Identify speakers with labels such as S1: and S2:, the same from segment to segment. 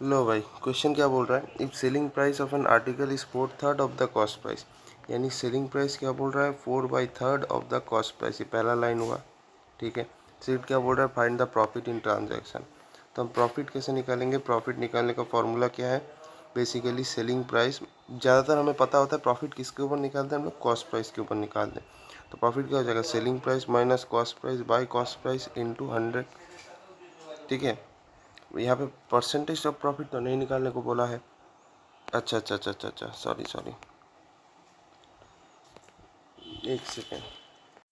S1: लो भाई, क्वेश्चन क्या बोल रहा है, if selling price of N article is 4/3 of the cost price, यानी सेलिंग प्राइस क्या बोल रहा है 4/3 ऑफ द कॉस्ट प्राइस, ये पहला लाइन हुआ। ठीक है, सेट क्या बोल रहा है, find the profit in transaction. तो हम प्रॉफिट कैसे निकालेंगे, प्रॉफिट निकालने का फॉर्मूला क्या है, बेसिकली सेलिंग प्राइस। ज़्यादातर हमें पता होता है प्रॉफिट किसके ऊपर निकालते हैं हम लोग, कॉस्ट प्राइस के ऊपर निकालते हैं। तो प्रॉफिट क्या हो जाएगा, selling price minus cost price by cost price into 100। ठीक है, यहाँ पे परसेंटेज ऑफ प्रॉफिट तो नहीं निकालने को बोला है। अच्छा अच्छा अच्छा अच्छा अच्छा, सॉरी सॉरी, एक सेकेंड।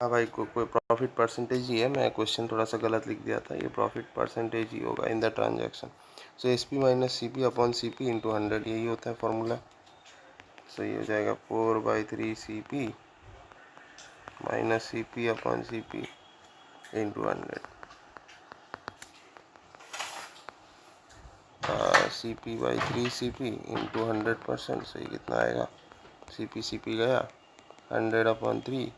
S1: हाँ भाई, कोई प्रॉफिट परसेंटेज ही है, मैं क्वेश्चन थोड़ा सा गलत लिख दिया था, ये प्रॉफिट परसेंटेज ही होगा in the transaction. So S P minus C P upon C P into 100, यही होता है फॉर्मूला। सो ये हो जाएगा 4/3 C P minus C P upon C P into 100, C P by 3 C P into 100%। सही कितना आएगा, सी पी गया 100/3,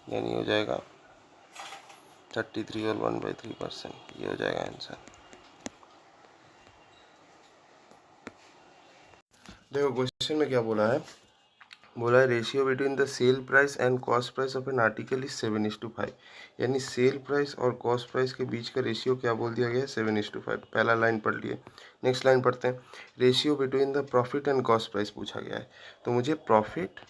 S1: यानी हो जाएगा 33 और 1/3%, ये हो जाएगा आंसर। देखो क्वेश्चन में क्या बोला है, बोला है ratio between the sale price and cost price of N article is 7:5, यानी सेल प्राइस और कॉस्ट प्राइस के बीच का रेशियो क्या बोल दिया गया है, 7:5। पहला लाइन पढ़ लिए, नेक्स्ट लाइन पढ़ते हैं। Ratio between the profit and cost price पूछा गया है, तो मुझे प्रॉफिट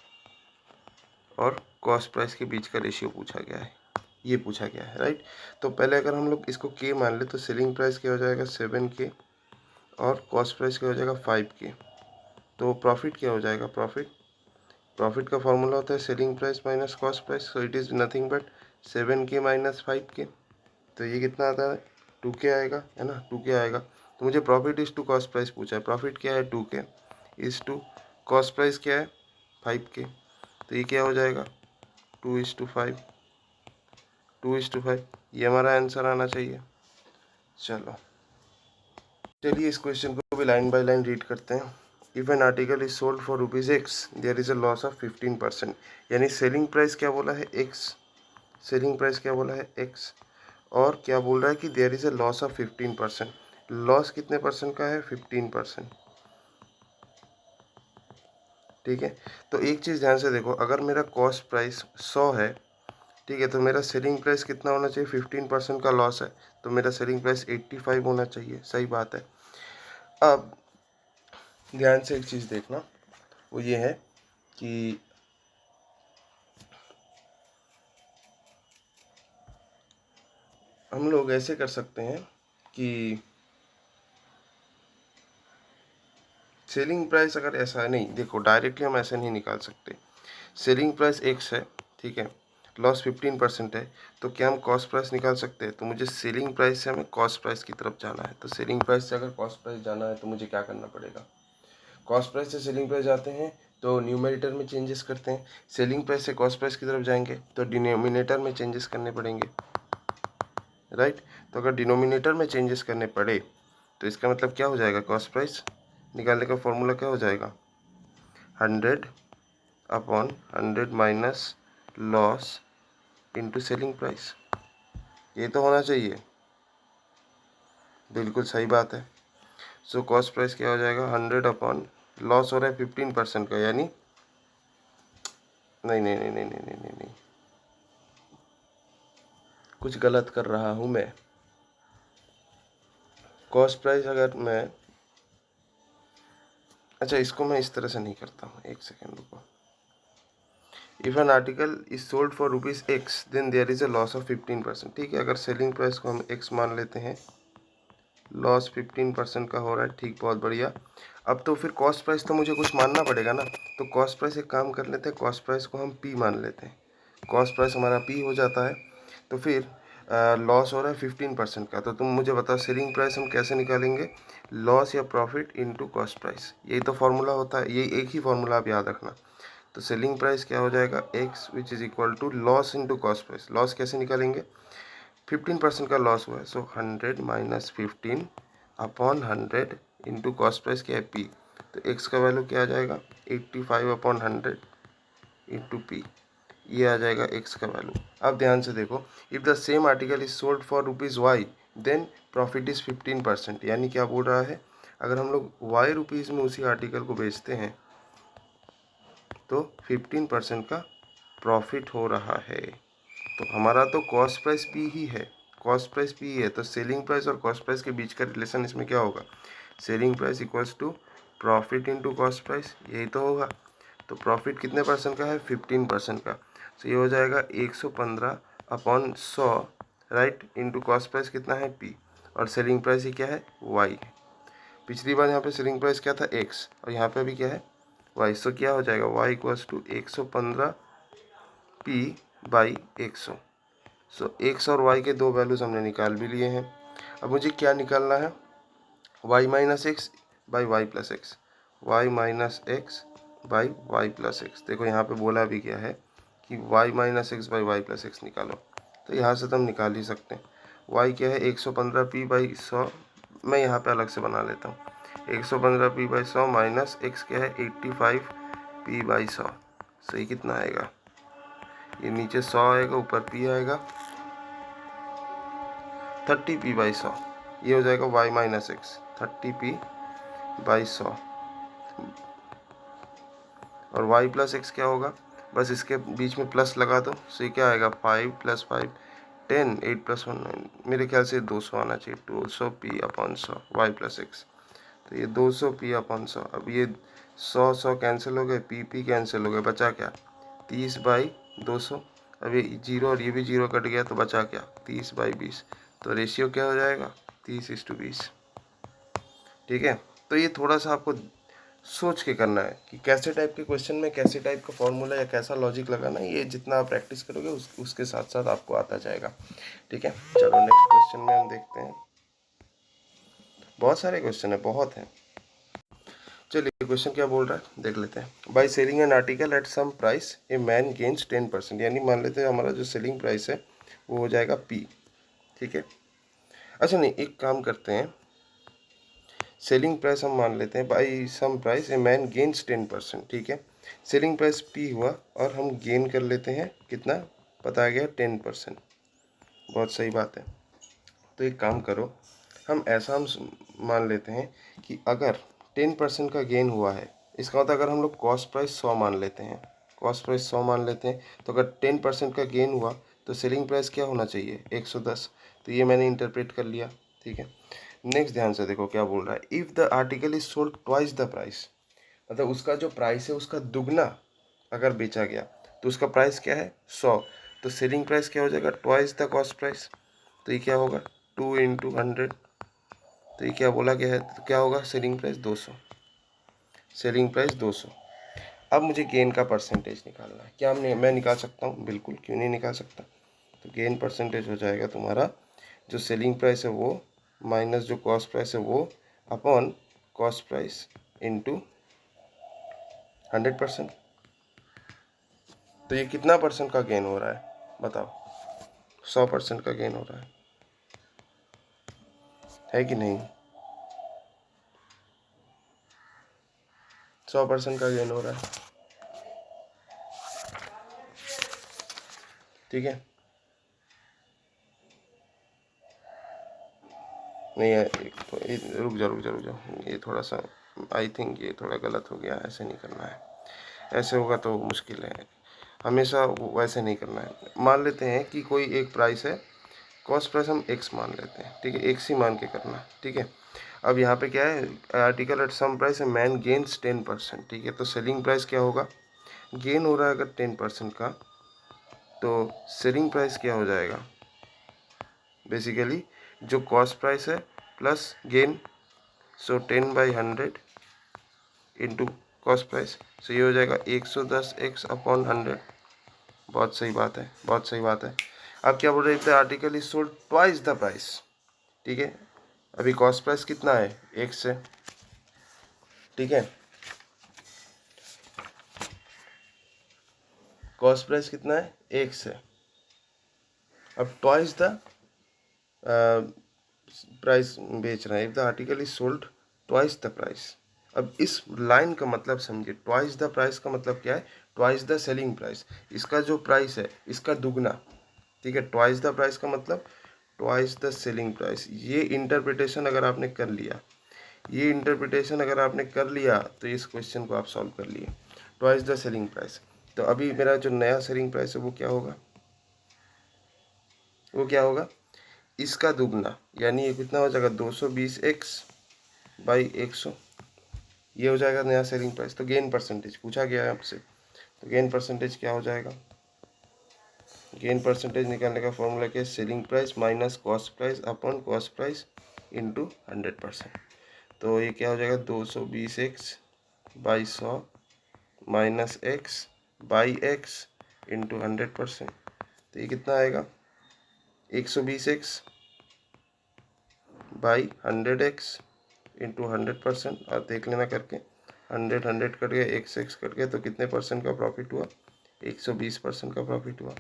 S1: और कॉस्ट प्राइस के बीच का रेशियो पूछा गया है, ये पूछा गया है, राइट। तो पहले अगर हम लोग इसको के मान ले तो सेलिंग प्राइस क्या हो जाएगा 7K और कॉस्ट प्राइस क्या हो जाएगा 5K। तो प्रॉफिट क्या हो जाएगा, प्रॉफिट का फॉर्मूला होता है selling price minus cost price, so it is nothing but 7K minus 5K। तो ये कितना आता है, 2K आएगा, है ना, 2K आएगा। तो मुझे profit is to cost price पूछा है, प्रॉफिट क्या है 2K is to cost price क्या है 5K। तो ये क्या हो जाएगा 2:5, 2:5, ये हमारा आंसर आना चाहिए। चलिए इस क्वेश्चन को भी लाइन बाय लाइन रीड करते हैं। If an article is sold for ₹X, there is a loss of 15%, यानी सेलिंग प्राइस क्या बोला है X, सेलिंग प्राइस क्या बोला है X, और क्या बोल रहा है कि there is a loss of 15%। Loss कितने परसेंट का है, 15%। ठीक है, तो एक चीज़ ध्यान से देखो, अगर मेरा कॉस्ट प्राइस 100 है, ठीक है, तो मेरा सेलिंग प्राइस कितना होना चाहिए, 15% का लॉस है, तो मेरा सेलिंग प्राइस 85 होना चाहिए, सही बात है। अब ध्यान से एक चीज़ देखना, वो ये है कि हम लोग ऐसे कर सकते हैं कि सेलिंग प्राइस अगर ऐसा है, नहीं देखो डायरेक्टली हम ऐसे नहीं निकाल सकते। सेलिंग प्राइस X है, ठीक है, लॉस 15% है, तो क्या हम कॉस्ट प्राइस निकाल सकते हैं, तो मुझे सेलिंग प्राइस से हमें कॉस्ट प्राइस की तरफ जाना है। तो सेलिंग प्राइस से अगर कॉस्ट प्राइस जाना है तो मुझे क्या करना पड़ेगा, कॉस्ट प्राइस से सेलिंग प्राइस जाते हैं तो न्यूमरेटर में चेंजेस करते हैं, सेलिंग प्राइस से कॉस्ट प्राइस की तरफ जाएंगे तो डिनोमिनेटर में चेंजेस करने पड़ेंगे, राइट। तो अगर डिनोमिनेटर में चेंजेस करने पड़े तो इसका मतलब क्या हो जाएगा, कॉस्ट प्राइस निकालने का फॉर्मूला क्या हो जाएगा, 100/100 minus loss into selling price, ये तो होना चाहिए, बिल्कुल सही बात है। सो कॉस्ट प्राइस क्या हो जाएगा, 100 लॉस हो रहा है 15% का, यानी नहीं नहीं नहीं नहीं नहीं नहीं नहीं नहीं, कुछ गलत कर रहा हूँ मैं। कॉस्ट प्राइस अगर मैं, अच्छा इसको मैं इस तरह से नहीं करता हूँ, एक सेकेंड रुको। If an article is sold for ₹X, then there is a loss of 15%। ठीक है, अगर सेलिंग प्राइस को हम X मान लेते हैं, लॉस 15% का हो रहा है, ठीक, बहुत बढ़िया। अब तो फिर कॉस्ट प्राइस तो मुझे कुछ मानना पड़ेगा ना, तो कॉस्ट प्राइस एक काम कर लेते हैं, कॉस्ट प्राइस को हम P मान लेते हैं, कॉस्ट प्राइस हमारा P हो जाता है। तो फिर लॉस हो रहा है 15% का, तो तुम मुझे बताओ सेलिंग प्राइस हम कैसे निकालेंगे, लॉस या प्रॉफिट इनटू कॉस्ट प्राइस, यही तो फॉर्मूला होता है, यही एक ही फॉर्मूला आप याद रखना। तो सेलिंग प्राइस क्या हो जाएगा, X which is equal to loss into cost price. Loss कैसे निकालेंगे, 15% का लॉस हुआ है, so 100 minus 15/100 into cost price क्या है P। तो X का वैल्यू क्या आ जाएगा, 85/100 इंटू P, ये आ जाएगा X का वैल्यू। अब ध्यान से देखो, if the same article is sold for ₹Y, then profit is 15%, यानी क्या बोल रहा है, अगर हम लोग वाई रुपीज़ में उसी आर्टिकल को बेचते हैं तो 15% का प्रॉफिट हो रहा है। तो हमारा तो कॉस्ट प्राइस पी ही है, कॉस्ट प्राइस पी है, तो सेलिंग प्राइस और कॉस्ट प्राइस के बीच का रिलेशन इसमें क्या होगा, selling price equals to profit into cost price, यही तो होगा। तो प्रॉफिट कितने परसेंट का है, 15% का, तो ये हो जाएगा 115/100, राइट, इंटू कॉस्ट प्राइस कितना है पी, और सेलिंग प्राइस ही क्या है, वाई। पिछली बार यहाँ पे सेलिंग प्राइस क्या था, एक्स, और यहाँ पे भी क्या है, वाई। सो क्या हो जाएगा, Y equals to 115 P by 100। So X और वाई के दो वैल्यूज़ हमने निकाल भी लिए हैं। अब मुझे क्या निकालना है, Y minus X by Y plus X, Y minus X by Y plus X. देखो यहाँ पे बोला भी गया है कि Y minus X by Y plus X निकालो, तो यहाँ से तो हम निकाल ही सकते हैं। वाई क्या है, 115 पी बाई 100, मैं यहाँ पे अलग से बना लेता हूँ। 115 पी बाई 100 माइनस एक्स क्या है, 85 पी बाई 100। सही कितना आएगा, ये नीचे 100 आएगा, ऊपर पी आएगा, 30 पी बाई 100। ये हो जाएगा Y minus X, 30 P by 100। और वाई प्लस एक्स क्या होगा, बस इसके बीच में प्लस लगा दो, सो ये क्या आएगा, 5 + 5 10, 8 + 1 9, मेरे ख्याल से 200 आना चाहिए, 200 P upon 100 Y plus X. तो ये 200 पी अपॉन 100, अब ये 100 कैंसिल हो गए, पी कैंसिल हो गए, बचा क्या, 30/200। अब ये जीरो और ये भी जीरो कट गया, तो बचा क्या, 30/20। तो रेशियो क्या हो जाएगा, 30:20। ठीक है, तो ये थोड़ा सा आपको सोच के करना है कि कैसे टाइप के क्वेश्चन में कैसे टाइप का फॉर्मूला या कैसा लॉजिक लगाना है, ये जितना आप प्रैक्टिस करोगे उसके साथ साथ आपको आता जाएगा। ठीक है, चलो नेक्स्ट क्वेश्चन में हम देखते हैं। बहुत सारे क्वेश्चन है, बहुत हैं। चलिए क्वेश्चन क्या बोल रहा है देख लेते हैं। By selling an article at some price a man gains 10%, यानी मान लेते हैं हमारा जो सेलिंग प्राइस है वो हो जाएगा पी। ठीक है, अच्छा नहीं, एक काम करते हैं, सेलिंग प्राइस हम मान लेते हैं by some price a man gains 10%। ठीक है, सेलिंग प्राइस पी हुआ और हम गेन कर लेते हैं कितना, बताया गया 10%। बहुत सही बात है। तो एक काम करो, हम ऐसा मान लेते हैं कि अगर 10% का गेन हुआ है, इसका मतलब अगर हम लोग कॉस्ट प्राइस 100 मान लेते हैं, कॉस्ट प्राइस 100 मान लेते हैं, तो अगर 10% का गेन हुआ तो सेलिंग प्राइस क्या होना चाहिए, 110। तो ये मैंने इंटरप्रेट कर लिया। ठीक है, नेक्स्ट ध्यान से देखो क्या बोल रहा है, if the article is sold twice the price, मतलब उसका जो प्राइस है उसका दुगना अगर बेचा गया, तो उसका प्राइस क्या है 100, तो सेलिंग प्राइस क्या हो जाएगा, ट्वाइस द कॉस्ट प्राइस। तो ये क्या होगा, 2 × 100, तो ये क्या बोला गया है, तो क्या होगा, सेलिंग प्राइस 200, सेलिंग प्राइस 200। अब मुझे गेन का परसेंटेज निकालना है, क्या मैं निकाल सकता हूँ, बिल्कुल, क्यों नहीं निकाल सकता। तो गेन परसेंटेज हो जाएगा तुम्हारा, जो सेलिंग प्राइस है वो माइनस जो कॉस्ट प्राइस है वो अपॉन कॉस्ट प्राइस इंटू 100%। तो ये कितना परसेंट का गेन हो रहा है बताओ, 100% का गेन हो रहा है कि नहीं, 100% का गेन हो रहा है। ठीक है, नहीं रुक जा, ये थोड़ा सा आई थिंक ये थोड़ा गलत हो गया, ऐसे नहीं करना है, ऐसे होगा तो मुश्किल है, हमेशा वैसे नहीं करना है। मान लेते हैं कि कोई एक प्राइस है, कॉस्ट प्राइस हम एक्स मान लेते हैं, ठीक है, एक्स ही मान के करना। ठीक है, अब यहाँ पे क्या है, आर्टिकल एट सम प्राइस है मैन गेन्स 10%। ठीक है, तो सेलिंग प्राइस क्या होगा, गेन हो रहा है अगर 10% का, तो सेलिंग प्राइस क्या हो जाएगा, बेसिकली जो कॉस्ट प्राइस है प्लस गेन, सो 10/100 इंटू कॉस्ट प्राइस, सो ये हो जाएगा 110x/100। बहुत सही बात है, बहुत सही बात है। अब क्या बोल रहे थे, article is sold twice the price. ठीक है, अभी कॉस्ट प्राइस कितना है, x है। ठीक है, कॉस्ट प्राइस कितना है, x है। अब ट्वाइस द प्राइस बेच रहे हैं, if the article is sold twice the price. अब इस लाइन का मतलब समझिए, ट्वाइस द प्राइस का मतलब क्या है, ट्वाइस द सेलिंग प्राइस, इसका जो प्राइस है इसका दुगना। ठीक है, ट्वाइस द प्राइस का मतलब ट्वाइस द सेलिंग प्राइस। ये इंटरप्रिटेशन अगर आपने कर लिया, ये इंटरप्रिटेशन अगर आपने कर लिया तो इस क्वेश्चन को आप सॉल्व कर लिए। Twice the selling price. तो अभी मेरा जो नया सेलिंग प्राइस है वो क्या होगा, वो क्या होगा, इसका दुगना, यानी ये कितना हो जाएगा 220x बाई 100, ये हो जाएगा नया सेलिंग प्राइस। तो गेन परसेंटेज पूछा गया है आपसे, तो गेन परसेंटेज क्या हो जाएगा, गेन परसेंटेज निकालने का फॉर्मूला क्या है, selling price minus cost price upon cost price into 100%। तो ये क्या हो जाएगा 220x by 100 minus x by x into 100%। तो ये कितना आएगा 120x बाई 100x इंटू 100%। और देख लेना करके 100 कट गए, x कट गए, तो कितने परसेंट का प्रॉफिट हुआ, 120% का प्रॉफिट हुआ।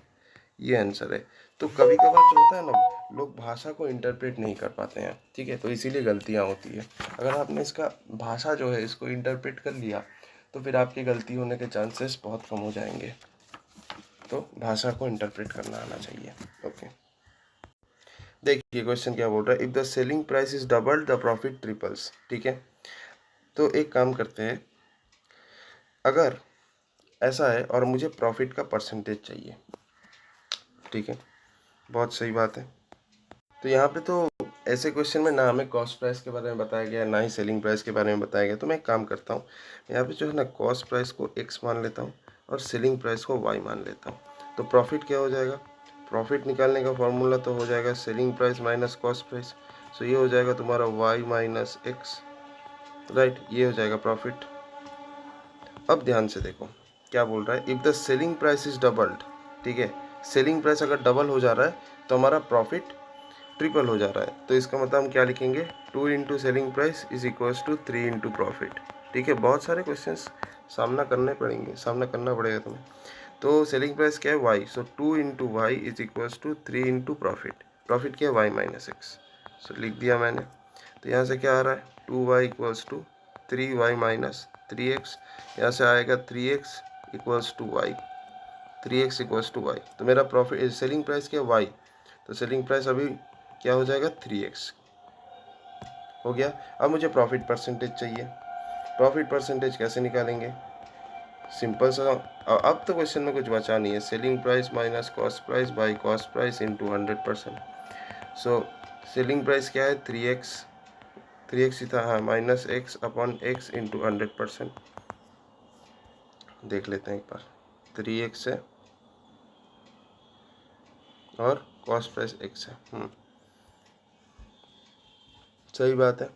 S1: ये आंसर है। तो कभी कभार जो होता है ना, लोग भाषा को इंटरप्रेट नहीं कर पाते हैं, ठीक है, तो इसीलिए गलतियाँ होती है। अगर आपने इसका भाषा जो है इसको इंटरप्रेट कर लिया तो फिर आपकी गलती होने के चांसेस बहुत कम हो जाएंगे। तो भाषा को इंटरप्रेट करना आना चाहिए। ओके, देखिए क्वेश्चन क्या बोल रहा है, if the selling price is double the profit triples. ठीक है, तो एक काम करते हैं, अगर ऐसा है और मुझे प्रॉफिट का परसेंटेज चाहिए, ठीक है, बहुत सही बात है। तो यहाँ पे तो ऐसे क्वेश्चन में ना हमें कॉस्ट प्राइस के बारे में बताया गया ना ही सेलिंग प्राइस के बारे में बताया गया। तो मैं एक काम करता हूँ, यहाँ पे जो है ना कॉस्ट प्राइस को x मान लेता हूँ और सेलिंग प्राइस को y मान लेता हूँ। तो प्रॉफिट क्या हो जाएगा, प्रॉफिट निकालने का फॉर्मूला तो हो जाएगा selling price minus cost price. So ये हो जाएगा तुम्हारा y माइनस एक्स, राइट, ये हो जाएगा प्रॉफिट। अब ध्यान से देखो क्या बोल रहा है, if the selling price is doubled. ठीक है, सेलिंग प्राइस अगर डबल हो जा रहा है तो हमारा प्रॉफिट ट्रिपल हो जा रहा है। तो इसका मतलब हम क्या लिखेंगे, 2 into selling price is equals to 3 into profit. ठीक है, बहुत सारे क्वेश्चंस सामना करना पड़ेगा तुम्हें। तो सेलिंग प्राइस क्या है Y, so 2 into Y is equals to 3 into profit. Profit क्या है वाई माइनस एक्स, सो लिख दिया मैंने। तो यहाँ से क्या आ रहा है 2y equals to 3y minus 3x, यहाँ से आएगा 3x equals to Y, 3x equals to Y. तो मेरा प्रॉफिट सेलिंग प्राइस क्या है वाई, तो सेलिंग प्राइस अभी क्या हो जाएगा 3x हो गया। अब मुझे प्रॉफिट परसेंटेज चाहिए। प्रॉफिट परसेंटेज कैसे निकालेंगे, सिंपल सा, अब तो क्वेश्चन में कुछ बचा नहीं है, selling price minus cost price by cost price into 100%। So selling price क्या है 3x, 3x ही था, हाँ, minus x upon x into 100%। देख लेते हैं एक बार, 3x है और कॉस्ट प्राइस x है। सही बात है।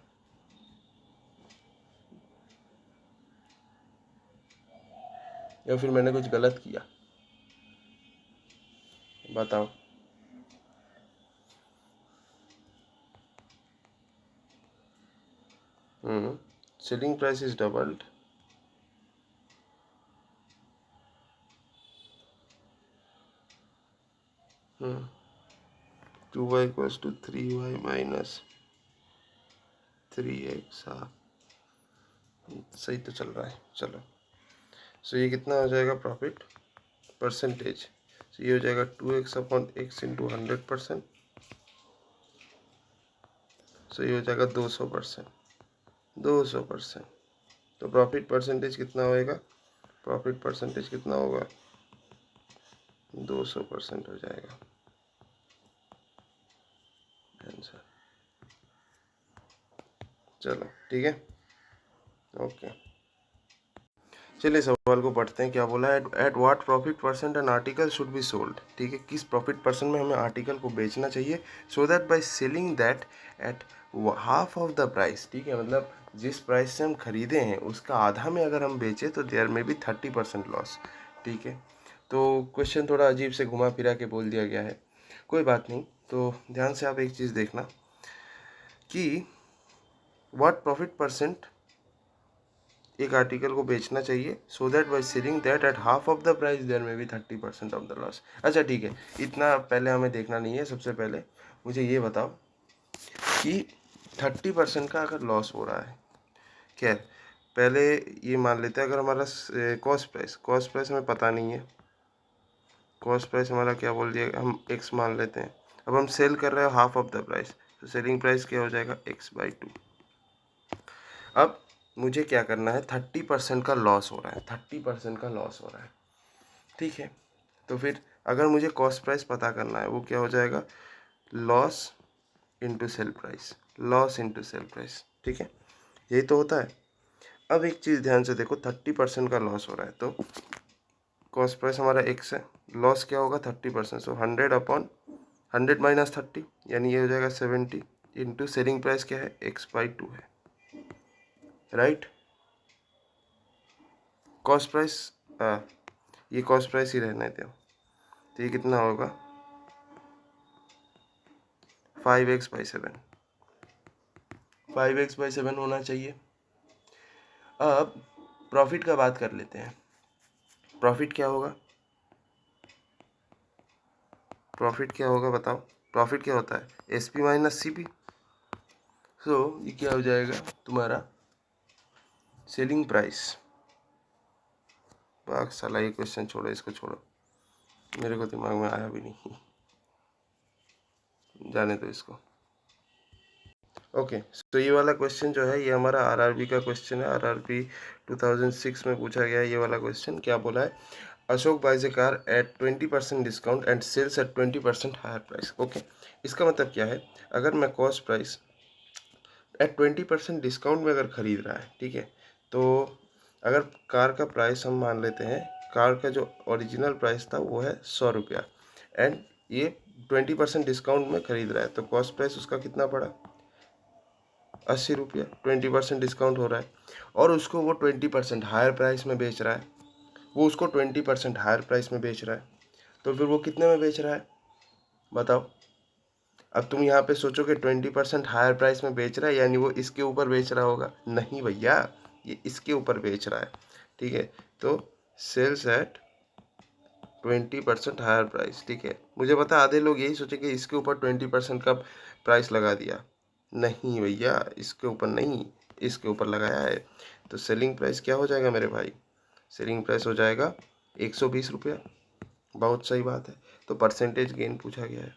S1: या फिर मैंने कुछ गलत किया, बताओ। Selling price is doubled, two Y equals to 3y minus 3x। हाँ, सही तो चल रहा है, चलो। सो ये कितना हो जाएगा प्रॉफिट परसेंटेज, तो ये हो जाएगा 2x अपॉन एक्स इंटू 100%। सो ये हो जाएगा 200%, 200%। तो प्रॉफिट परसेंटेज कितना होएगा, प्रॉफिट परसेंटेज कितना होगा, 200% हो जाएगा आंसर। चलो ठीक है, ओके। चलिए सवाल को पढ़ते हैं, क्या बोला है, at what profit percent an article should be sold. ठीक है, किस प्रॉफिट परसेंट में हमें आर्टिकल को बेचना चाहिए, so that by selling that at half of the price. ठीक है, मतलब जिस प्राइस से हम खरीदे हैं उसका आधा में अगर हम बेचें तो देयर में भी 30% लॉस। ठीक है, तो क्वेश्चन थोड़ा अजीब से घुमा फिरा के बोल दिया गया है, कोई बात नहीं। तो ध्यान से आप एक चीज़ देखना कि व्हाट प्रॉफिट परसेंट एक आर्टिकल को बेचना चाहिए, so that by selling that at half of the price there में भी 30% ऑफ द लॉस। अच्छा ठीक है, इतना पहले हमें देखना नहीं है। सबसे पहले मुझे ये बताओ कि 30% का अगर लॉस हो रहा है, खैर पहले ये मान लेते हैं, अगर हमारा कॉस्ट प्राइस हमें पता नहीं है, कॉस्ट प्राइस हमारा क्या बोल दिया, हम एक्स मान लेते हैं। अब हम सेल कर रहे हैं हाफ ऑफ द प्राइस, तो सेलिंग प्राइस क्या हो जाएगा x/2। अब मुझे क्या करना है, 30% का लॉस हो रहा है, 30% का लॉस हो रहा है, ठीक है। तो फिर अगर मुझे कॉस्ट प्राइस पता करना है, वो क्या हो जाएगा, loss into sale price, loss into sale price, ठीक है, यही तो होता है। अब एक चीज़ ध्यान से देखो, 30% का लॉस हो रहा है, तो कॉस्ट प्राइस हमारा एक्स है, लॉस क्या होगा 30%, सो 100 माइनस 30, यानी ये हो जाएगा 70, इंटू सेलिंग प्राइस क्या है, x/2 है, राइट। कॉस्ट प्राइस, ये कॉस्ट प्राइस ही रहने दो, तो ये कितना होगा 5x/7, 5x/7 होना चाहिए। अब प्रॉफिट का बात कर लेते हैं, प्रॉफिट क्या होगा, प्रॉफिट क्या होगा बताओ, प्रॉफिट क्या होता है, SP माइनस CP, सो ये क्या हो जाएगा तुम्हारा सेलिंग प्राइस। बाग साला, ये क्वेश्चन छोड़ो, इसको छोड़ो, मेरे को दिमाग में आया भी नहीं, जाने दो इसको। ओके, तो ये वाला क्वेश्चन जो है ये हमारा RRB का क्वेश्चन है, RRB 2006 में पूछा गया है। ये वाला क्वेश्चन क्या बोला है, Ashok buys a car at 20% discount and sales at 20% higher price. Okay, इसका मतलब क्या है, अगर मैं कॉस्ट प्राइस एट 20% डिस्काउंट में अगर खरीद रहा है, ठीक है, तो अगर कार का प्राइस हम मान लेते हैं, कार का जो ओरिजिनल प्राइस था वो है 100 रुपया, एंड ये 20% डिस्काउंट में खरीद रहा है, तो कॉस्ट प्राइस उसका कितना पड़ा, 80 रुपया, 20% डिस्काउंट हो रहा है, और उसको वो 20% हायर प्राइस में बेच रहा है, वो उसको 20% हायर प्राइस में बेच रहा है, तो फिर वो कितने में बेच रहा है बताओ। अब तुम यहाँ पे सोचो कि 20% हायर प्राइस में बेच रहा है, यानी वो इसके ऊपर बेच रहा होगा, नहीं भैया, ये इसके ऊपर बेच रहा है, ठीक है, तो सेल्स एट 20% हायर प्राइस, ठीक है। मुझे पता आधे लोग यही सोचेंगे इसके ऊपर 20% का प्राइस लगा दिया, नहीं भैया, इसके ऊपर नहीं, इसके ऊपर लगाया है, तो सेलिंग प्राइस क्या हो जाएगा मेरे भाई, सेलिंग प्राइस हो जाएगा 120 रुपया। बहुत सही बात है, तो परसेंटेज गेन पूछा गया है,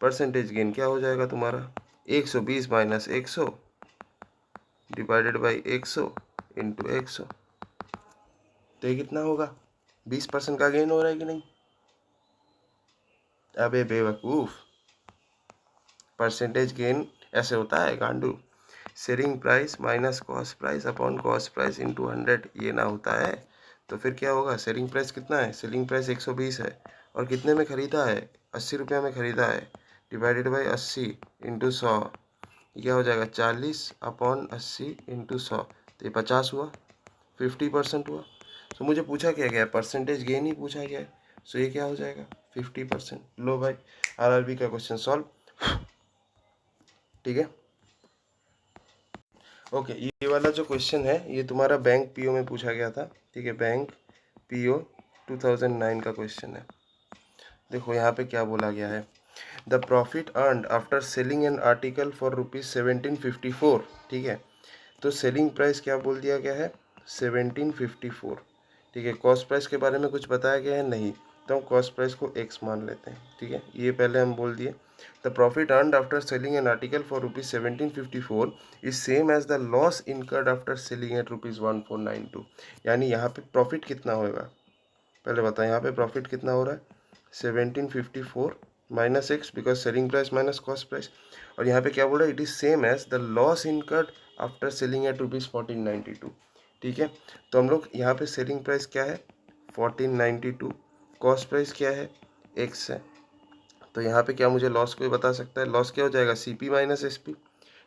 S1: परसेंटेज गेन क्या हो जाएगा तुम्हारा, 120 माइनस 100 डिवाइडेड बाई 100 इंटू 100, तो ये कितना होगा, 20% का गेन हो रहा है कि नहीं, अबे बेवकूफ़, परसेंटेज गेन ऐसे होता है गांडू, selling price minus cost price upon cost price into 100, ये ना होता है, तो फिर क्या होगा, सेलिंग प्राइस कितना है, सेलिंग प्राइस 120 है, और कितने में ख़रीदा है, 80 रुपया में ख़रीदा है, डिवाइडेड बाई 80 इंटू 100, क्या हो जाएगा 40/80 इंटू 100, तो ये 50 हुआ, 50% हुआ। तो मुझे पूछा क्या गया है, परसेंटेज गेन ही पूछा गया है, सो ये क्या हो जाएगा 50%। लो भाई, RRB का क्वेश्चन सॉल्व, ठीक है। ओके, ये वाला जो क्वेश्चन है ये तुम्हारा बैंक PO में पूछा गया था, ठीक है, बैंक PO 2009 का क्वेश्चन है। देखो यहाँ पे क्या बोला गया है, the profit earned after selling an article for ₹1754, ठीक है, तो सेलिंग प्राइस क्या बोल दिया गया है 1754, ठीक है। कॉस्ट प्राइस के बारे में कुछ बताया गया है नहीं, तो हम कॉस्ट प्राइस को x मान लेते हैं, ठीक है, ये पहले हम बोल दिए। The profit earned after selling an article for ₹1754 is same as the loss incurred after selling at ₹1492, यानी यहाँ पे प्रॉफिट कितना होगा, पहले बताएं, यहाँ पे प्रॉफिट कितना हो रहा है 1754 minus X, because selling price minus cost price, और यहाँ पे क्या बोल रहा है, it is same as the loss incurred after selling at ₹1492, ठीक है। तो हम लोग यहाँ पे सेलिंग प्राइस क्या है 1492, कॉस्ट प्राइस क्या है एक्स है, तो यहाँ पे क्या मुझे लॉस कोई बता सकता है, लॉस क्या हो जाएगा CP माइनस SP,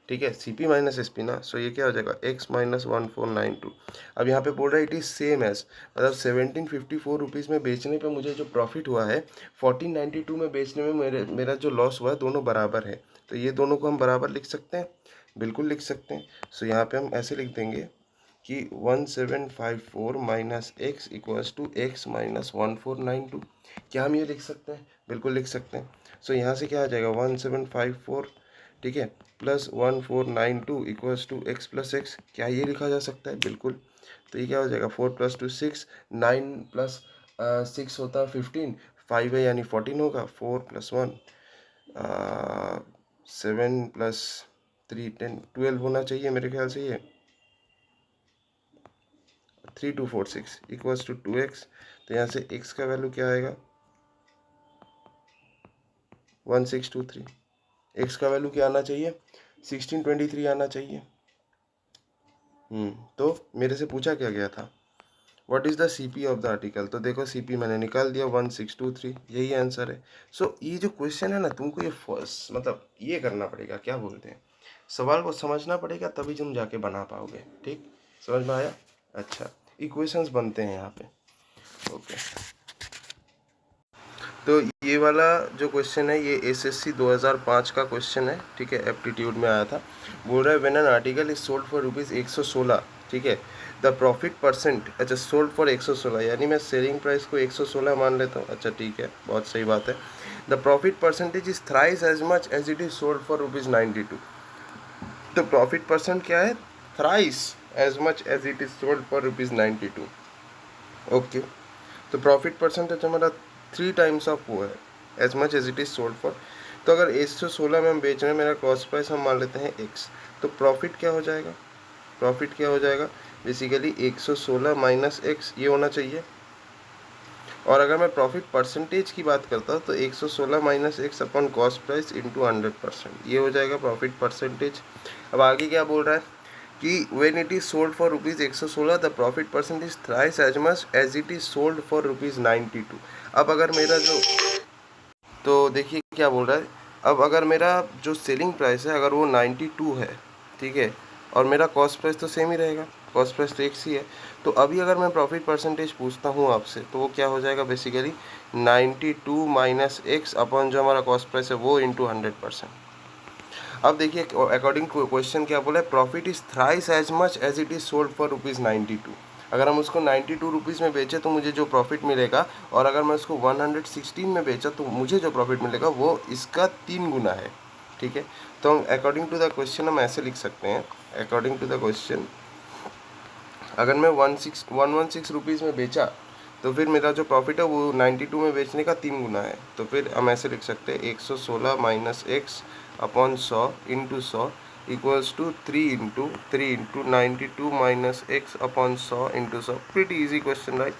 S1: ठीक है, CP माइनस SP ना, सो ये क्या हो जाएगा x माइनस 1492। अब यहाँ पे बोल रहा है इट इज़ सेम एज, मतलब 1754 रुपीज़ में बेचने पे मुझे जो प्रॉफिट हुआ है 1492 में बेचने में मेरा जो लॉस हुआ है दोनों बराबर है, तो ये दोनों को हम बराबर लिख सकते हैं, बिल्कुल लिख सकते हैं। सो यहाँ पे हम ऐसे लिख देंगे कि 1754 minus x equals to X minus 1492, क्या हम ये लिख सकते हैं, बिल्कुल लिख सकते हैं। सो यहाँ से क्या आ जाएगा 1754, ठीक है, plus 1492 equals to X plus X, क्या ये लिखा जा सकता है, बिल्कुल। तो ये क्या हो जाएगा 4 + 2 6, 9 + 6 होता है 15, 5 है यानी 14 होगा, 4 + 1 7 + 3 10, 12 होना चाहिए मेरे ख्याल से ये, 3246 इक्वल्स टू 2x। तो यहाँ से x का वैल्यू क्या आएगा 1623। x का वैल्यू क्या आना चाहिए 1623 आना चाहिए। तो मेरे से पूछा क्या गया था what is the CP of the article. तो देखो सीपी मैंने निकाल दिया 1623, यही आंसर है। सो ये जो क्वेश्चन है ना तुमको ये फर्स्ट मतलब ये करना पड़ेगा, क्या बोलते हैं, सवाल को समझना पड़ेगा तभी तुम जाके बना पाओगे। ठीक, समझ में आया। अच्छा, इक्वेशंस बनते हैं यहाँ पे। ओके, तो ये वाला जो क्वेश्चन है ये एसएससी 2005 का क्वेश्चन है। ठीक है, एप्टीट्यूड में आया था। बोल रहा है when an article is sold for rupees 116। ठीक है, द प्रॉफिट परसेंट, अच्छा सोल्ड फॉर 116 यानी मैं सेलिंग प्राइस को 116 मान लेता हूँ। अच्छा ठीक है, बहुत सही बात है। The profit percentage is thrice as much as it is sold for rupees 92। तो प्रॉफिट परसेंट क्या है thrice as much as it is sold for rupees 92। Okay, तो प्रॉफिट परसेंटेज हमारा 3 टाइम्स ऑफ वो है as much as it is sold for. तो अगर 116 में हम बेच रहे हैं, मेरा कॉस्ट प्राइस हम मान लेते हैं x, तो प्रॉफिट क्या हो जाएगा, प्रॉफिट क्या हो जाएगा बेसिकली 116 माइनस x ये होना चाहिए। और अगर मैं प्रॉफिट परसेंटेज की बात करता हूँ तो 116 minus x upon cost price into 100%, ये हो जाएगा प्रॉफिट परसेंटेज। अब आगे क्या बोल रहा है कि when it is sold for rupees 116 the profit percentage thrice as much as it is sold for rupees 92। अब अगर मेरा जो, तो देखिए क्या बोल रहा है, अब अगर मेरा जो सेलिंग प्राइस है अगर वो 92 है, ठीक है, और मेरा कॉस्ट प्राइस तो सेम ही रहेगा, कॉस्ट प्राइस तो एक्स ही है। तो अभी अगर मैं प्रॉफिट परसेंटेज पूछता हूँ आपसे तो वो क्या हो जाएगा बेसिकली 92 माइनस एक्स अपॉन जो हमारा कॉस्ट प्राइस है वो इंटू 100%। अब देखिए अकॉर्डिंग टू क्वेश्चन क्या बोला है, profit is thrice as much as it is sold for rupees 92। अगर हम उसको 92 रुपीज़ में बेचे तो मुझे जो प्रॉफिट मिलेगा, और अगर मैं उसको 116 में बेचा तो मुझे जो प्रॉफिट मिलेगा वो इसका 3 गुना है। ठीक है, तो हम अकॉर्डिंग टू द क्वेश्चन हम ऐसे लिख सकते हैं, अकॉर्डिंग टू द क्वेश्चन अगर मैं 116 रुपीज़ में बेचा तो फिर मेरा जो प्रॉफिट है वो 92 में बेचने का 3 गुना है। तो फिर हम ऐसे लिख सकते हैं 116 minus x upon 100 into 100 equals to 3 into 92 minus x upon 100 into 100। Pretty easy question right.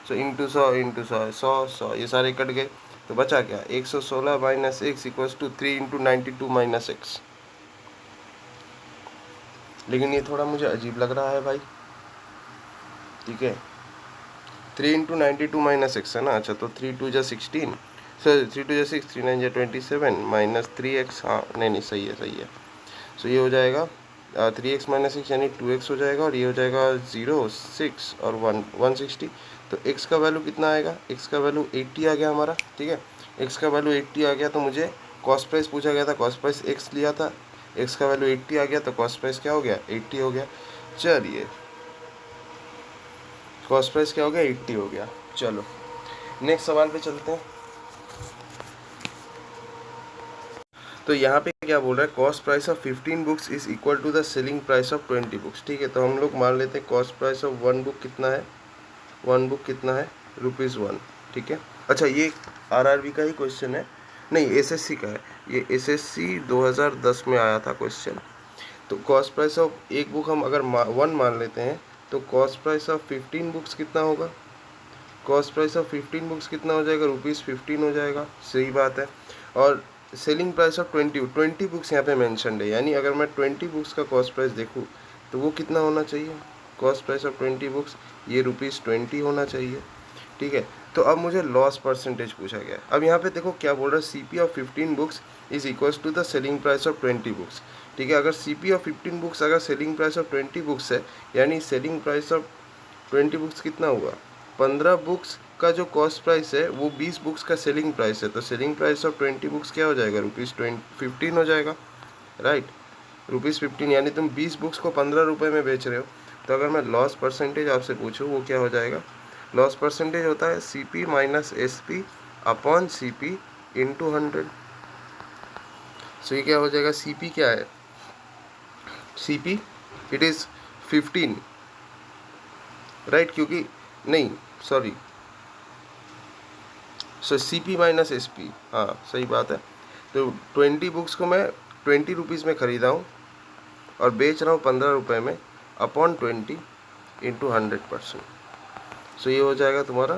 S1: So into 100 into 100 100 ये सारे कट गए, तो बचा क्या 116 minus x equals to 3 into 92 minus x. लेकिन ये थोड़ा मुझे अजीब लग रहा है भाई। ठीक है, 3 इंटू 92 माइनस एक्स है ना। अच्छा, तो 3 टू जा 16, सर 3 टू जा 6, 3 9 जा 27 माइनस 3x। हाँ नहीं नहीं सही है सही है। सो ये हो जाएगा 3x माइनस एक्स यानी 2x हो जाएगा, और ये हो जाएगा 0 6 और 160। तो x का वैल्यू कितना आएगा, x का वैल्यू 80 आ गया हमारा। ठीक है, x का वैल्यू 80 आ गया, तो मुझे कॉस्ट प्राइस पूछा गया था, कॉस्ट प्राइस x लिया था, x का वैल्यू 80 आ गया तो कॉस्ट प्राइस क्या हो गया 80 हो गया। चलिए कॉस्ट प्राइस क्या हो गया 80 हो गया। चलो नेक्स्ट सवाल पे चलते हैं। तो यहाँ पे क्या बोल रहा है, cost price of 15 books is equal to the selling price of 20 books. ठीक है, तो हम लोग मान लेते हैं कॉस्ट प्राइस ऑफ 1 बुक कितना है, 1 बुक कितना है ₹1। ठीक है, अच्छा ये आरआरबी का ही क्वेश्चन है, नहीं एसएससी का है, ये एसएससी 2010 में आया था क्वेश्चन। तो कॉस्ट प्राइस ऑफ एक बुक हम अगर 1 मान लेते हैं तो कॉस्ट प्राइस ऑफ 15 बुक्स कितना होगा, कॉस्ट प्राइस ऑफ 15 बुक्स कितना हो जाएगा ₹15 हो जाएगा। सही बात है। और सेलिंग प्राइस ऑफ 20 बुक्स यहाँ पे मेंशन्ड है, यानी अगर मैं 20 बुक्स का कॉस्ट प्राइस देखूँ तो वो कितना होना चाहिए, कॉस्ट प्राइस ऑफ 20 बुक्स ये ₹20 होना चाहिए। ठीक है, तो अब मुझे लॉस परसेंटेज पूछा गया है। अब यहाँ पे देखो क्या बोल रहा है, CP of 15 books is equals to the selling price of 20 books. ठीक है, अगर सीपी ऑफ 15 बुक्स अगर सेलिंग प्राइस ऑफ 20 बुक्स है, यानी सेलिंग प्राइस ऑफ 20 बुक्स कितना हुआ, 15 बुक्स का जो कॉस्ट प्राइस है वो 20 बुक्स का सेलिंग प्राइस है, तो सेलिंग प्राइस ऑफ 20 बुक्स क्या हो जाएगा ₹15 हो जाएगा। राइट, ₹15 यानी तुम 20 बुक्स को 15 रुपये में बेच रहे हो। तो अगर मैं लॉस परसेंटेज आपसे पूछूँ वो क्या हो जाएगा, लॉस परसेंटेज होता है CP minus SP upon CP into 100। सो ये क्या हो जाएगा, CP क्या है, CP इट इज़ 15 राइट, क्योंकि नहीं सॉरी, सो CP माइनस SP, हाँ सही बात है। तो 20 बुक्स को मैं 20 रुपीज़ में ख़रीदा हूँ और बेच रहा हूँ 15 रुपये में, अपॉन 20 इंटू 100%। सो ये हो जाएगा तुम्हारा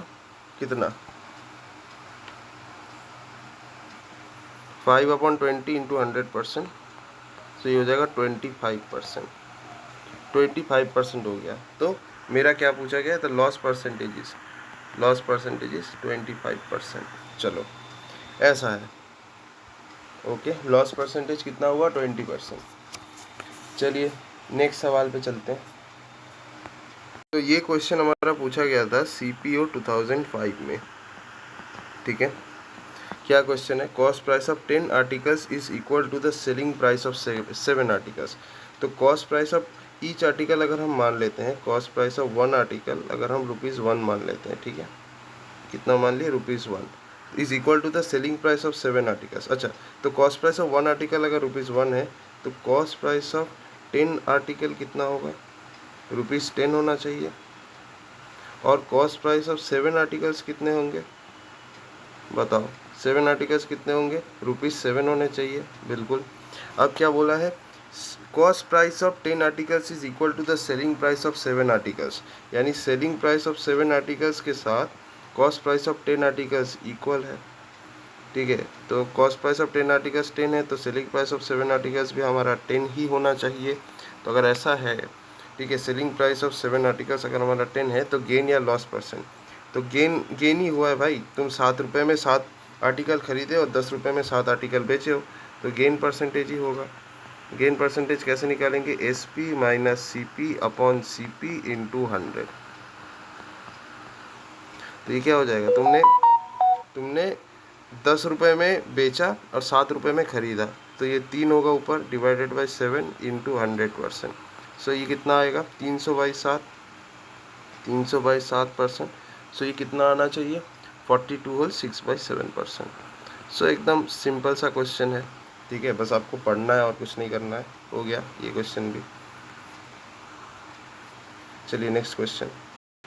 S1: कितना, 5/20 इंटू 100%। सो ये हो जाएगा 25%। 25% हो गया। तो मेरा क्या पूछा गया, तो लॉस परसेंटेज इज 25%। चलो ऐसा है, ओके। लॉस परसेंटेज कितना हुआ, 20%। चलिए नेक्स्ट सवाल पे चलते हैं। तो ये क्वेश्चन हमारा पूछा गया था CPO 2005 में, ठीक है। क्या क्वेश्चन है, cost price of 10 articles is equal to the selling price of 7 articles. तो cost price of each article अगर हम मान लेते हैं, कॉस्ट प्राइस ऑफ 1 आर्टिकल अगर हम ₹1 मान लेते हैं, ठीक है, कितना मान लिए, ₹1 is equal to the selling price of 7 articles. अच्छा, तो कॉस्ट प्राइस ऑफ 1 आर्टिकल अगर ₹1 है, तो कॉस्ट प्राइस ऑफ 10 आर्टिकल कितना होगा, ₹10 होना चाहिए। और कॉस्ट प्राइस ऑफ 7 आर्टिकल्स कितने होंगे, बताओ, 7 आर्टिकल्स कितने होंगे, ₹7 होने चाहिए, बिल्कुल। अब क्या बोला है, cost price of 10 articles is equal to the selling price of 7 articles, यानी सेलिंग प्राइस ऑफ 7 आर्टिकल्स के साथ cost price of 10 articles equal है, ठीक है। तो कॉस्ट प्राइस ऑफ 10 आर्टिकल्स 10 है, तो सेलिंग प्राइस ऑफ 7 आर्टिकल्स भी हमारा 10 ही होना चाहिए। तो अगर ऐसा है, ठीक है, सेलिंग प्राइस ऑफ 7 आर्टिकल्स अगर हमारा 10 है, तो गेन या लॉस परसेंट, तो गेन ही हुआ है भाई। तुम 7 रुपये में 7 आर्टिकल खरीदे और 10 रुपये में 7 आर्टिकल बेचे हो, तो गेन परसेंटेज ही होगा। गेन परसेंटेज कैसे निकालेंगे, SP minus CP upon CP into 100। तो ये क्या हो जाएगा, तुमने 10 रुपये में बेचा और 7 रुपये में ख़रीदा, तो ये 3 होगा ऊपर, डिवाइडेड बाई 7 इंटू 100%। सो ये कितना आएगा, 300/7%। सो ये कितना आना चाहिए, 42 होल 6/7%। सो एकदम सिंपल सा क्वेश्चन है, ठीक है, बस आपको पढ़ना है और कुछ नहीं करना है, हो गया ये क्वेश्चन भी। चलिए नेक्स्ट क्वेश्चन।